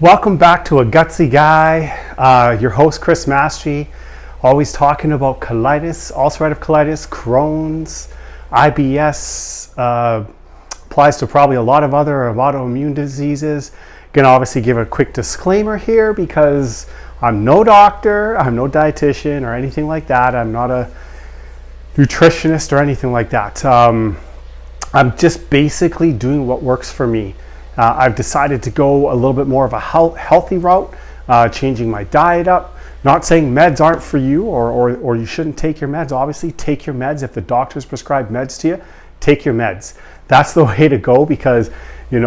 Welcome back to A Gutsy Guy. Your host, Chris Mastery, always talking about colitis, ulcerative colitis, Crohn's, IBS, applies to probably a lot of other autoimmune diseases. Gonna obviously give a quick disclaimer here because I'm no doctor, I'm no dietitian or anything like that. I'm not a nutritionist or anything like that. I'm just basically doing what works for me. I've decided to go a little bit more of a healthy route, changing my diet up. Not saying meds aren't for you or you shouldn't take your meds. Obviously, take your meds. If the doctors prescribe meds to you, take your meds. That's the way to go because, you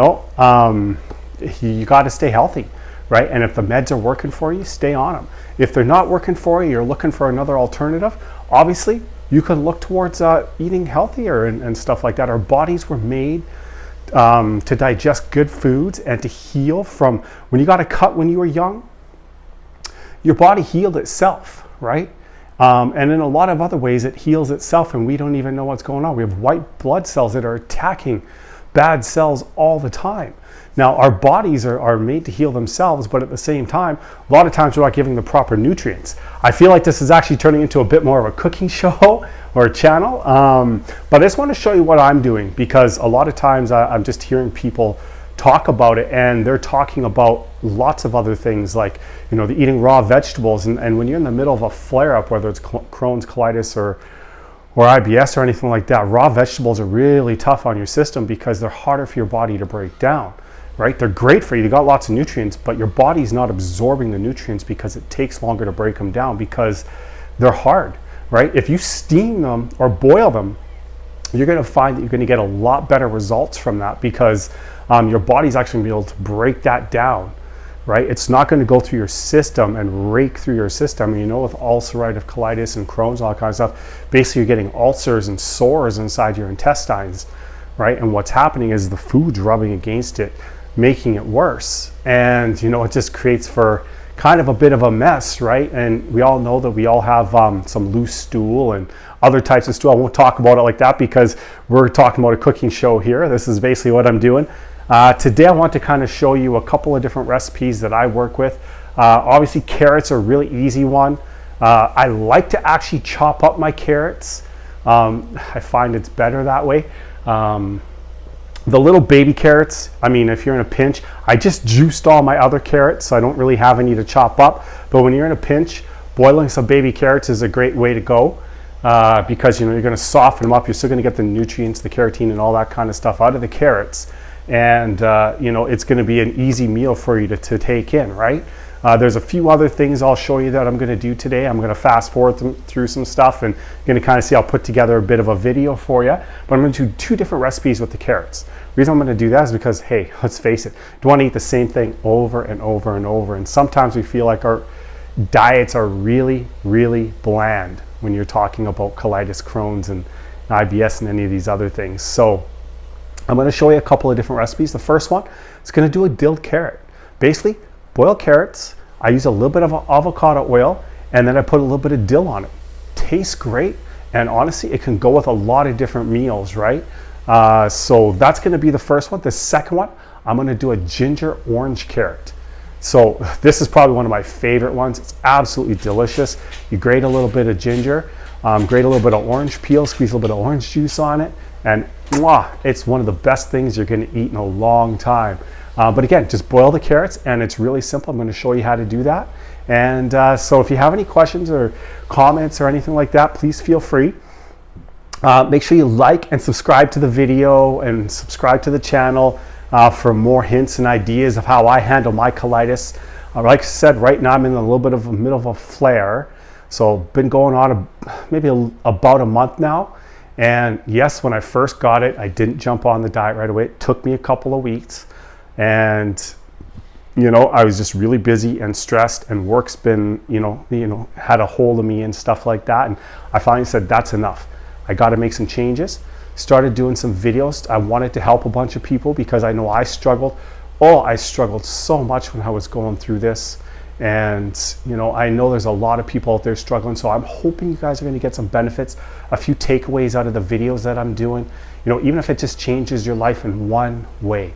got to stay healthy, right? And if the meds are working for you, stay on them. If they're not working for you, you're looking for another alternative, obviously, you can look towards eating healthier and stuff like that. Our bodies were made to digest good foods and to heal from when you got a cut when you were young, your body healed itself, right? And in a lot of other ways, it heals itself and we don't even know what's going on. We have white blood cells that are attacking bad cells all the time. Now, our bodies are made to heal themselves, but at the same time, a lot of times we're not giving the proper nutrients. I feel like this is actually turning into a bit more of a cooking show or a channel, but I just want to show you what I'm doing because a lot of times I'm just hearing people talk about it and they're talking about lots of other things like, the eating raw vegetables. And when you're in the middle of a flare-up, whether it's Crohn's, colitis, or IBS or anything like that, raw vegetables are really tough on your system because they're harder for your body to break down. Right? They're great for you. They got lots of nutrients, but your body's not absorbing the nutrients because it takes longer to break them down because they're hard, right? If you steam them or boil them, you're going to find that you're going to get a lot better results from that because your body's actually going to be able to break that down, right? It's not going to go through your system and rake through your system. And with ulcerative colitis and Crohn's, all that kind of stuff, basically you're getting ulcers and sores inside your intestines, right? And what's happening is the food's rubbing against it, making it worse. And it just creates for kind of a bit of a mess, right? And we all know that we all have some loose stool and other types of stool. I won't talk about it like that because we're talking about a cooking show here. This is basically what I'm doing. Today I want to kind of show you a couple of different recipes that I work with. Obviously carrots are a really easy one. I like to actually chop up my carrots. I find it's better that way. The little baby carrots, if you're in a pinch, I just juiced all my other carrots, so I don't really have any to chop up. But when you're in a pinch, boiling some baby carrots is a great way to go because you're going to soften them up. You're still going to get the nutrients, the carotene, and all that kind of stuff out of the carrots. And it's going to be an easy meal for you to take in, right? There's a few other things I'll show you that I'm going to do today. I'm going to fast forward through some stuff and you're going to kind of see I'll put together a bit of a video for you. But I'm going to do two different recipes with the carrots. The reason I'm going to do that is because, hey, let's face it, you want to eat the same thing over and over and over. And sometimes we feel like our diets are really, really bland when you're talking about colitis, Crohn's, and IBS and any of these other things. So I'm going to show you a couple of different recipes. The first one is going to do a dilled carrot. Basically, boiled carrots. I use a little bit of avocado oil and then I put a little bit of dill on it. Tastes great, and honestly it can go with a lot of different meals, right? So that's going to be the first one. The second one, I'm going to do a ginger orange carrot. So this is probably one of my favorite ones. It's absolutely delicious. You grate a little bit of ginger, grate a little bit of orange peel, squeeze a little bit of orange juice on it, and it's one of the best things you're going to eat in a long time. But again, just boil the carrots and it's really simple. I'm going to show you how to do that. And so if you have any questions or comments or anything like that, please feel free. Make sure you like and subscribe to the video and subscribe to the channel for more hints and ideas of how I handle my colitis. Like I said, right now I'm in a little bit of a middle of a flare. So been going on maybe about a month now. And yes, when I first got it, I didn't jump on the diet right away. It took me a couple of weeks. And I was just really busy and stressed, and work's been had a hold of me and stuff like that. And I finally said, that's enough. I got to make some changes. Started doing some videos. I wanted to help a bunch of people because I know I struggled. I struggled so much when I was going through this. And I know there's a lot of people out there struggling, so I'm hoping you guys are going to get some benefits, a few takeaways out of the videos that I'm doing, even if it just changes your life in one way.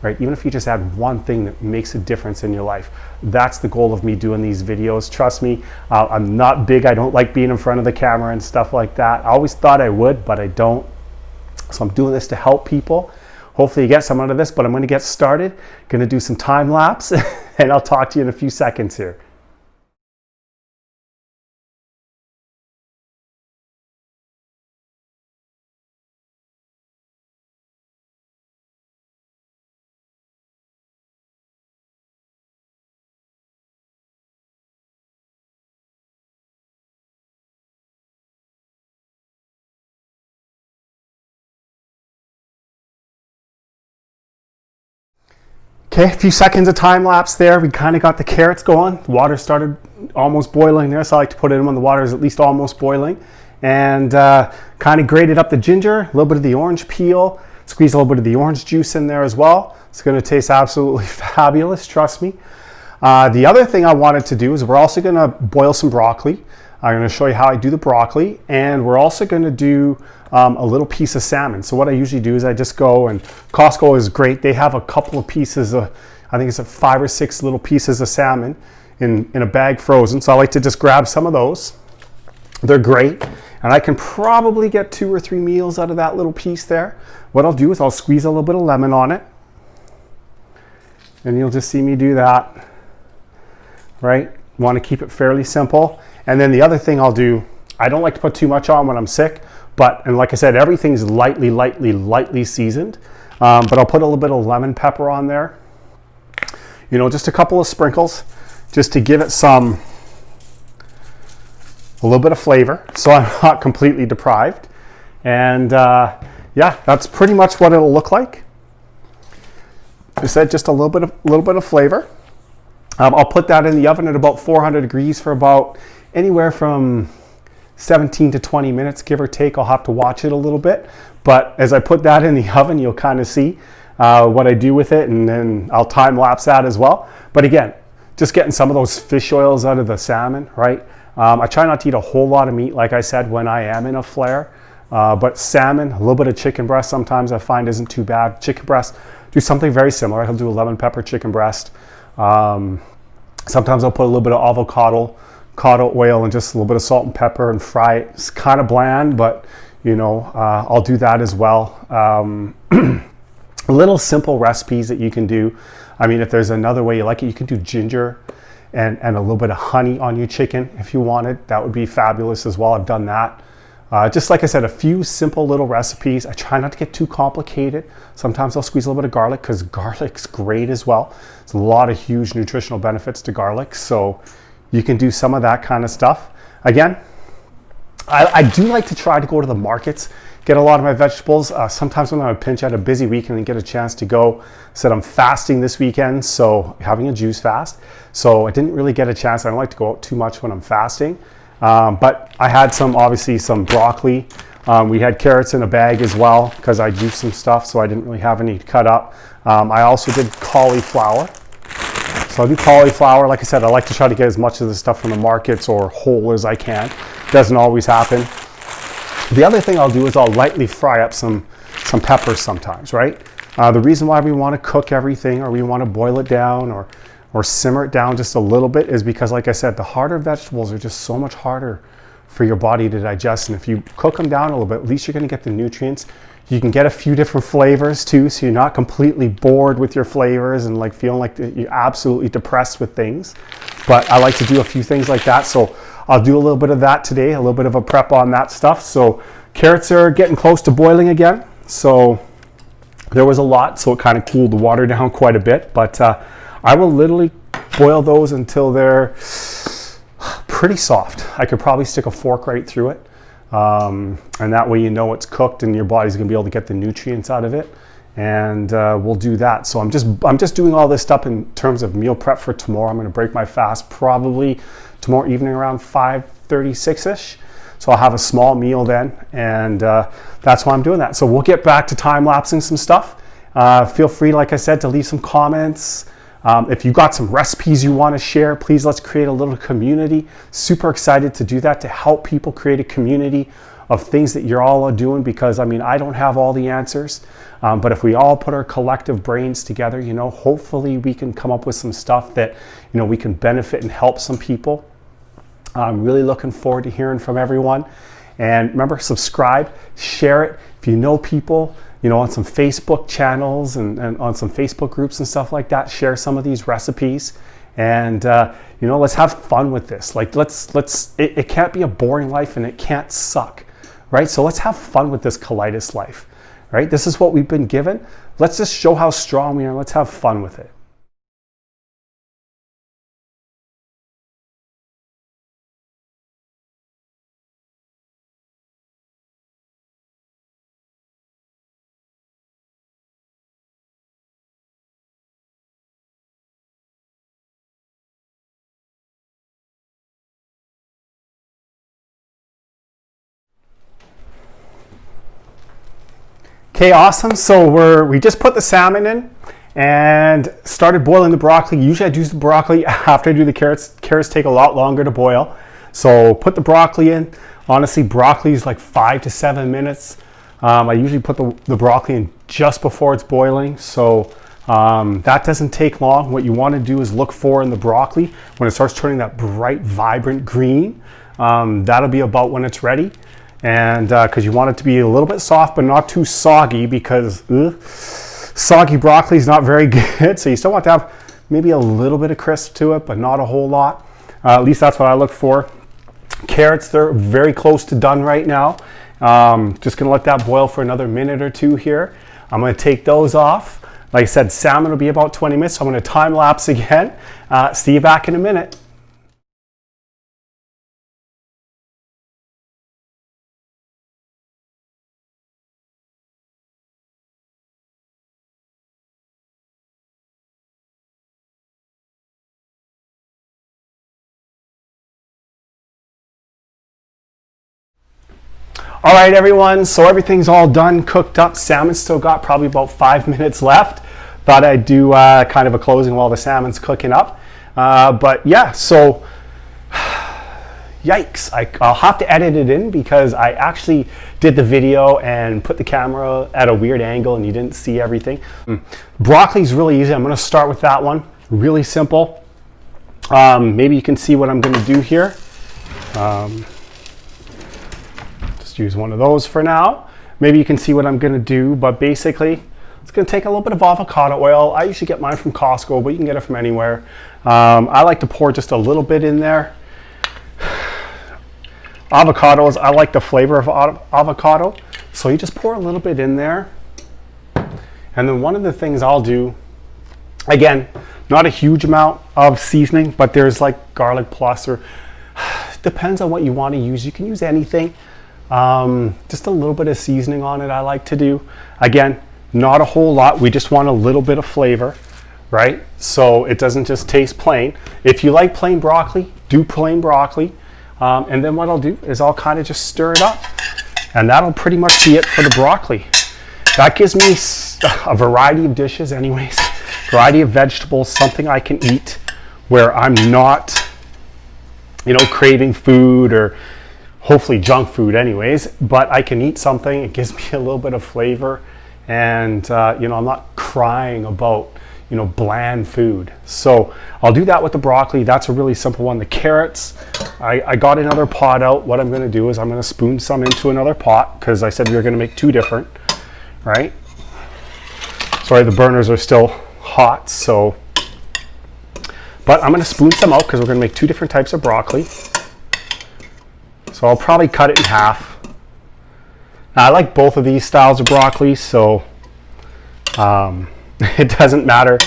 right? Even if you just add one thing that makes a difference in your life. That's the goal of me doing these videos. Trust me, I'm not big. I don't like being in front of the camera and stuff like that. I always thought I would, but I don't. So I'm doing this to help people. Hopefully you get some out of this, but I'm going to get started. Going to do some time lapse, and I'll talk to you in a few seconds here. Okay, a few seconds of time lapse there. We kind of got the carrots going. The water started almost boiling there, so I like to put it in when the water is at least almost boiling. And kind of grated up the ginger, a little bit of the orange peel, squeeze a little bit of the orange juice in there as well. It's going to taste absolutely fabulous, trust me. The other thing I wanted to do is we're also going to boil some broccoli. I'm going to show you how I do the broccoli, and we're also going to do a little piece of salmon. So what I usually do is I just go, and Costco is great. They have a couple of pieces of, I think it's 5 or 6 little pieces of salmon in a bag frozen. So I like to just grab some of those. They're great. And I can probably get 2 or 3 meals out of that little piece there. What I'll do is I'll squeeze a little bit of lemon on it. And you'll just see me do that, right? Want to keep it fairly simple. And then the other thing I'll do, I don't like to put too much on when I'm sick, and like I said, everything's lightly seasoned. But I'll put a little bit of lemon pepper on there. You know, just a couple of sprinkles, just to give it a little bit of flavor, so I'm not completely deprived. And yeah, that's pretty much what it'll look like. I said just a little bit of flavor. I'll put that in the oven at about 400 degrees for about anywhere from 17 to 20 minutes, give or take. I'll have to watch it a little bit. But as I put that in the oven, you'll kind of see what I do with it, and then I'll time lapse that as well. But again, just getting some of those fish oils out of the salmon, right? I try not to eat a whole lot of meat, like I said, when I am in a flare. But salmon, a little bit of chicken breast sometimes I find isn't too bad. Chicken breast, do something very similar. I'll do a lemon pepper chicken breast. Sometimes I'll put a little bit of avocado oil and just a little bit of salt and pepper and fry it. It's kind of bland, but you know, I'll do that as well. Little simple recipes that you can do. I mean, if there's another way you like it, you can do ginger and a little bit of honey on your chicken if you wanted. That would be fabulous as well. I've done that. Just like I said, a few simple little recipes. I try not to get too complicated. Sometimes I'll squeeze a little bit of garlic because garlic's great as well. There's a lot of huge nutritional benefits to garlic, so you can do some of that kind of stuff. Again, I do like to try to go to the markets, get a lot of my vegetables. Sometimes when I'm in a pinch, I had a busy weekend and get a chance to go. Said I'm fasting this weekend, so having a juice fast. So I didn't really get a chance. I don't like to go out too much when I'm fasting. But I had obviously some broccoli. We had carrots in a bag as well because I juiced some stuff, so I didn't really have any to cut up. I also did cauliflower. So I do cauliflower. Like I said, I like to try to get as much of the stuff from the markets or whole as I can. Doesn't always happen. The other thing I'll do is I'll lightly fry up some peppers sometimes, right? The reason why we want to cook everything, or we want to boil it down or simmer it down just a little bit, is because, like I said, the harder vegetables are just so much harder for your body to digest. And if you cook them down a little bit, at least you're going to get the nutrients. You can get a few different flavors too, so you're not completely bored with your flavors and like feeling like you're absolutely depressed with things. But I like to do a few things like that, so I'll do a little bit of that today, a little bit of a prep on that stuff. So carrots are getting close to boiling again, so there was a lot, so it kind of cooled the water down quite a bit. But I will literally boil those until they're pretty soft. I could probably stick a fork right through it. And that way you know it's cooked and your body's gonna be able to get the nutrients out of it, and we'll do that. So I'm just doing all this stuff in terms of meal prep for tomorrow. I'm gonna break my fast probably tomorrow evening around 5:36ish, so I'll have a small meal then, and that's why I'm doing that. So we'll get back to time lapsing some stuff. Feel free, like I said, to leave some comments. If you got some recipes you want to share, please let's create a little community. Super excited to do that, to help people create a community of things that you're all doing, because I mean, I don't have all the answers, but if we all put our collective brains together, you know, hopefully we can come up with some stuff that, you know, we can benefit and help some people. I'm really looking forward to hearing from everyone. And remember, subscribe, share it. If you know people, you know, on some Facebook channels and on some Facebook groups and stuff like that, share some of these recipes. And you know, let's have fun with this. Like, it can't be a boring life, and it can't suck, right? So let's have fun with this colitis life, right? This is what we've been given. Let's just show how strong we are. Let's have fun with it. Okay, awesome. So we just put the salmon in and started boiling the broccoli. Usually I do the broccoli after I do the carrots. Carrots take a lot longer to boil. So put the broccoli in. Honestly, broccoli is like 5 to 7 minutes. I usually put the broccoli in just before it's boiling. So that doesn't take long. What you want to do is look for in the broccoli, when it starts turning that bright, vibrant green, that'll be about when it's ready. And because you want it to be a little bit soft but not too soggy, because soggy broccoli is not very good. So you still want to have maybe a little bit of crisp to it, but not a whole lot. At least that's what I look for. Carrots, they're very close to done right now. Just gonna let that boil for another minute or two here. I'm gonna take those off. Like I said, salmon will be about 20 minutes, so I'm gonna time lapse again. See you back in a minute. All right, everyone, so everything's all done, cooked up. Salmon's still got probably about 5 minutes left. Thought I'd do kind of a closing while the salmon's cooking up. But yeah, so yikes. I'll have to edit it in, because I actually did the video and put the camera at a weird angle and you didn't see everything. Broccoli's really easy. I'm gonna start with that one. Really simple. Maybe you can see what I'm gonna do here. Use one of those for now. Maybe you can see what I'm gonna do, but basically it's gonna take a little bit of avocado oil. I usually get mine from Costco, but you can get it from anywhere. I like to pour just a little bit in there. Avocados, I like the flavor of avocado, so you just pour a little bit in there. And then one of the things I'll do, again, not a huge amount of seasoning, but there's like garlic plus, or depends on what you want to use. You can use anything. Just a little bit of seasoning on it I like to do. Again, not a whole lot. We just want a little bit of flavor, right? So it doesn't just taste plain. If you like plain broccoli, do plain broccoli. And then what I'll do is I'll kind of just stir it up, and that'll pretty much be it for the broccoli. That gives me a variety of dishes anyways, variety of vegetables, something I can eat where I'm not, you know, craving food, or hopefully junk food anyways, but I can eat something. It gives me a little bit of flavor, and you know, I'm not crying about, you know, bland food. So I'll do that with the broccoli. That's a really simple one. The carrots, I got another pot out. What I'm gonna do is I'm gonna spoon some into another pot, because I said we were gonna make 2 different, right? Sorry, the burners are still hot, so, but I'm gonna spoon some out because we're gonna make 2 different types of broccoli. So I'll probably cut it in half. Now, I like both of these styles of broccoli, so it doesn't matter,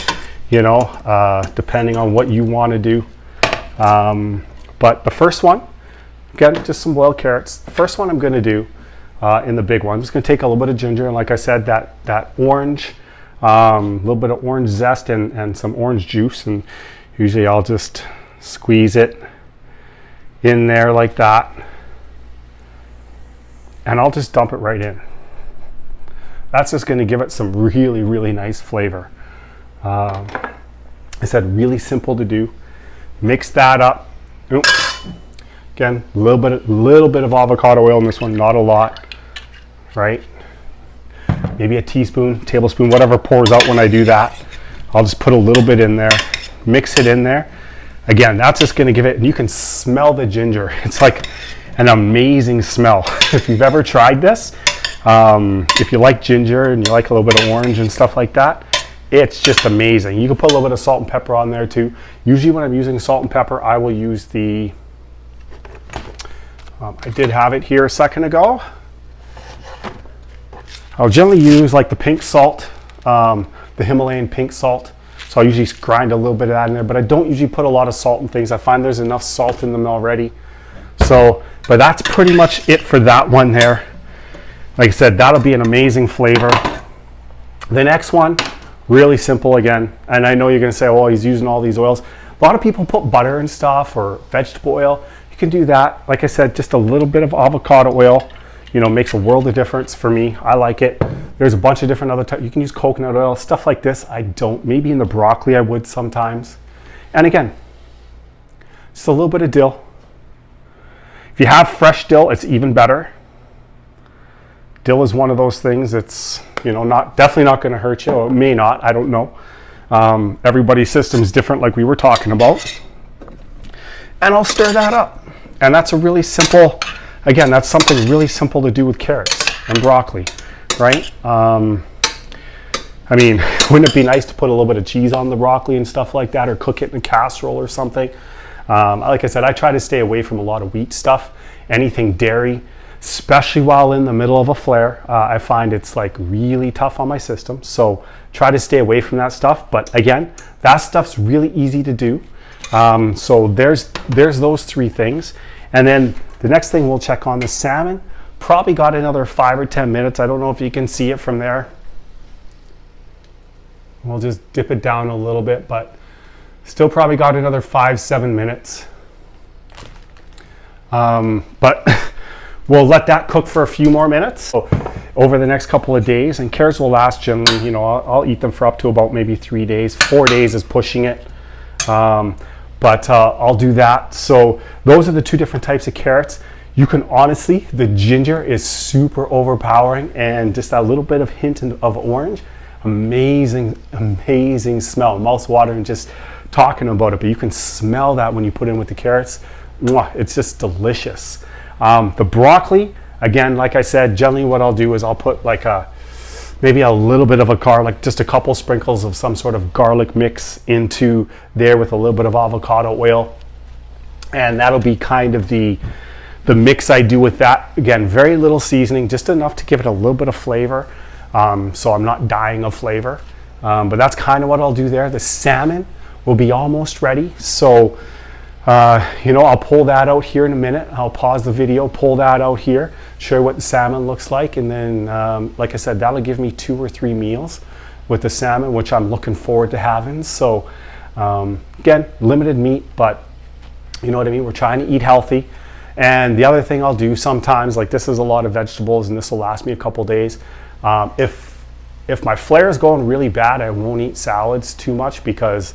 you know, depending on what you want to do. But the first one, again, just some boiled carrots. The first one I'm going to do in the big one, I'm just going to take a little bit of ginger, and like I said, that orange, a little bit of orange zest and some orange juice, and usually I'll just squeeze it in there like that. And I'll just dump it right in. That's just going to give it some really, really nice flavor. I said really simple to do. Mix that up. Oop. Again, a little bit of avocado oil in this one, not a lot, right? Maybe a teaspoon, tablespoon, whatever pours out when I do that. I'll just put a little bit in there, mix it in there. Again, that's just gonna give it, and you can smell the ginger. It's like an amazing smell. If you've ever tried this, if you like ginger and you like a little bit of orange and stuff like that, it's just amazing. You can put a little bit of salt and pepper on there too. Usually when I'm using salt and pepper, I will use the, I did have it here a second ago. I'll generally use like the pink salt, the Himalayan pink salt. So I usually grind a little bit of that in there, but I don't usually put a lot of salt in things. I find there's enough salt in them already. So, but that's pretty much it for that one there. Like I said, that'll be an amazing flavor. The next one, really simple again. And I know you're gonna say, oh, he's using all these oils. A lot of people put butter and stuff or vegetable oil. You can do that. Like I said, just a little bit of avocado oil, you know, makes a world of difference for me. I like it. There's a bunch of different other types. You can use coconut oil, stuff like this. I don't. Maybe in the broccoli I would sometimes. And again, just a little bit of dill. If you have fresh dill, it's even better. Dill is one of those things that's, you know, definitely not going to hurt you, or it may not, I don't know. Everybody's system is different, like we were talking about. And I'll stir that up. And that's a really simple, again, that's something really simple to do with carrots and broccoli, right? I mean, wouldn't it be nice to put a little bit of cheese on the broccoli and stuff like that, or cook it in a casserole or something? Like I said, I try to stay away from a lot of wheat stuff, anything dairy, especially while in the middle of a flare. I find it's like really tough on my system. So try to stay away from that stuff. But again, that stuff's really easy to do. So there's those three things. And then the next thing we'll check on the salmon. Probably got another 5 or 10 minutes. I don't know if you can see it from there. We'll just dip it down a little bit, but still probably got another 5-7 minutes. But we'll let that cook for a few more minutes. So over the next couple of days, and carrots will last generally, you know, I'll eat them for up to about maybe 3 days. 4 days is pushing it. But I'll do that. So those are the two different types of carrots. You can honestly, the ginger is super overpowering, and just that little bit of hint of orange, amazing, amazing smell. Mouth watering just talking about it, but you can smell that when you put in with the carrots. Mwah, it's just delicious. The broccoli, again, like I said, generally what I'll do is I'll put like maybe a little bit of a garlic, just a couple sprinkles of some sort of garlic mix into there with a little bit of avocado oil. And that'll be kind of the mix I do with that. Again, very little seasoning, just enough to give it a little bit of flavor. So I'm not dying of flavor. But that's kind of what I'll do there. The salmon will be almost ready. So, you know, I'll pull that out here in a minute. I'll pause the video, pull that out here, show you what the salmon looks like. And then, like I said, that'll give me 2 or 3 meals with the salmon, which I'm looking forward to having. So, again, limited meat, but you know what I mean? We're trying to eat healthy. And the other thing I'll do sometimes, like this is a lot of vegetables and this will last me a couple days. If my flare is going really bad, I won't eat salads too much, because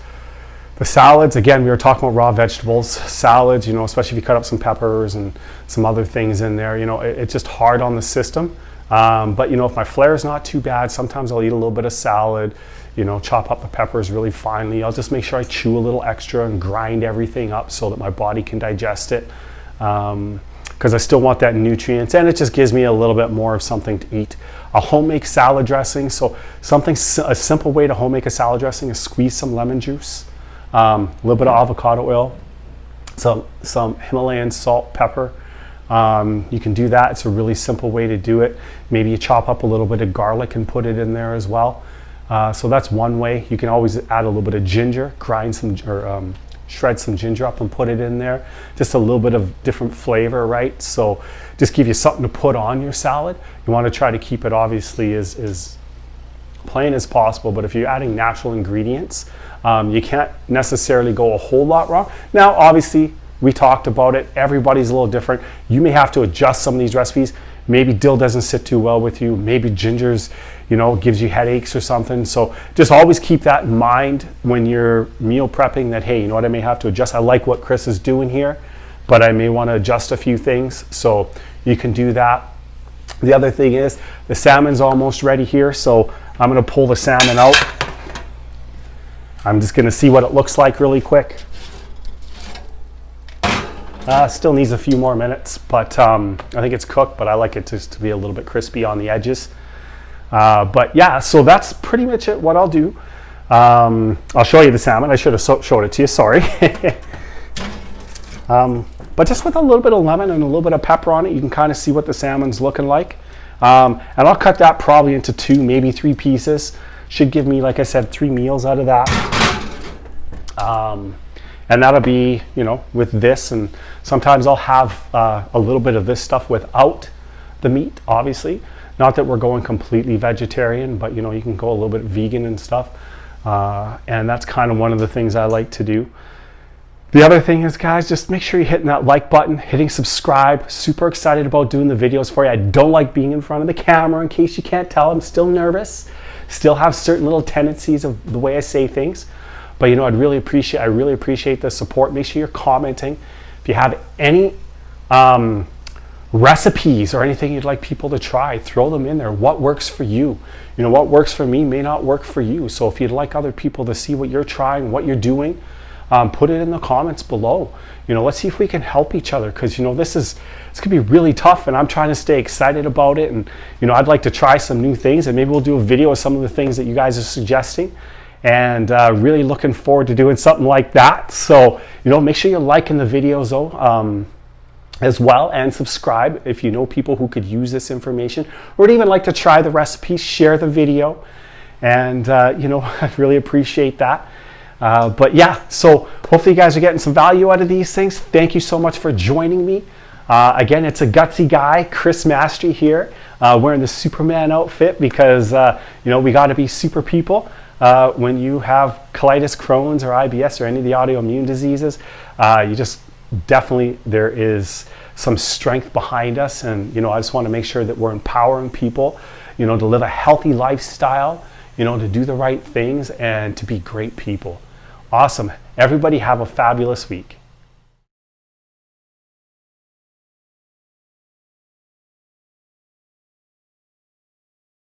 the salads, again, we were talking about raw vegetables, salads, you know, especially if you cut up some peppers and some other things in there, you know, it's just hard on the system. But, you know, if my flare is not too bad, sometimes I'll eat a little bit of salad, you know, chop up the peppers really finely. I'll just make sure I chew a little extra and grind everything up so that my body can digest it. Because I still want that nutrients, and it just gives me a little bit more of something to eat. A homemade salad dressing. So a simple way to homemade a salad dressing is squeeze some lemon juice, a little bit of avocado oil, some Himalayan salt, pepper. You can do that. It's a really simple way to do it. Maybe you chop up a little bit of garlic and put it in there as well. So that's one way. You can always add a little bit of ginger, grind some, or shred some ginger up and put it in there. Just a little bit of different flavor, right? So just give you something to put on your salad. You want to try to keep it obviously as plain as possible, but if you're adding natural ingredients, you can't necessarily go a whole lot wrong. Now, obviously, we talked about it. Everybody's a little different. You may have to adjust some of these recipes. Maybe dill doesn't sit too well with you. Maybe ginger's, you know, gives you headaches or something. So just always keep that in mind when you're meal prepping, that, hey, you know what, I may have to adjust. I like what Chris is doing here. but I may want to adjust a few things, so you can do that. The other thing is the salmon's almost ready here, so I'm going to pull the salmon out. I'm just going to see what it looks like really quick. Still needs a few more minutes, but I think it's cooked, but I like it just to be a little bit crispy on the edges. But yeah, so that's pretty much it, what I'll do. I'll show you the salmon. I should have showed it to you, sorry. But just with a little bit of lemon and a little bit of pepper on it, you can kind of see what the salmon's looking like. And I'll cut that probably into 2, maybe 3 pieces. Should give me, like I said, 3 meals out of that. And that'll be, you know, with this, and sometimes I'll have a little bit of this stuff without the meat, obviously. Not that we're going completely vegetarian, but you know, you can go a little bit vegan and stuff. And that's kind of one of the things I like to do. The other thing is, guys, just make sure you're hitting that like button, hitting subscribe. Super excited about doing the videos for you. I don't like being in front of the camera, in case you can't tell. I'm still nervous. Still have certain little tendencies of the way I say things. But you know, I really appreciate the support. Make sure you're commenting. If you have any recipes or anything you'd like people to try, throw them in there. What works for you? You know, what works for me may not work for you. So if you'd like other people to see what you're trying, what you're doing, put it in the comments below. You know, let's see if we can help each other, because you know, it's gonna be really tough, and I'm trying to stay excited about it. And you know, I'd like to try some new things, and maybe we'll do a video of some of the things that you guys are suggesting. And really looking forward to doing something like that. So you know, make sure you're liking the videos though, as well, and subscribe if you know people who could use this information, or would even like to try the recipe. Share the video, and you know, I'd really appreciate that. But yeah, so hopefully you guys are getting some value out of these things. Thank you so much for joining me. Again, it's a gutsy guy, Chris Mastery here, wearing the Superman outfit, because you know, we got to be super people when you have colitis, Crohn's, or IBS, or any of the autoimmune diseases. You just definitely, there is some strength behind us, and you know, I just want to make sure that we're empowering people, you know, to live a healthy lifestyle, you know, to do the right things, and to be great people. Awesome. Everybody have a fabulous week.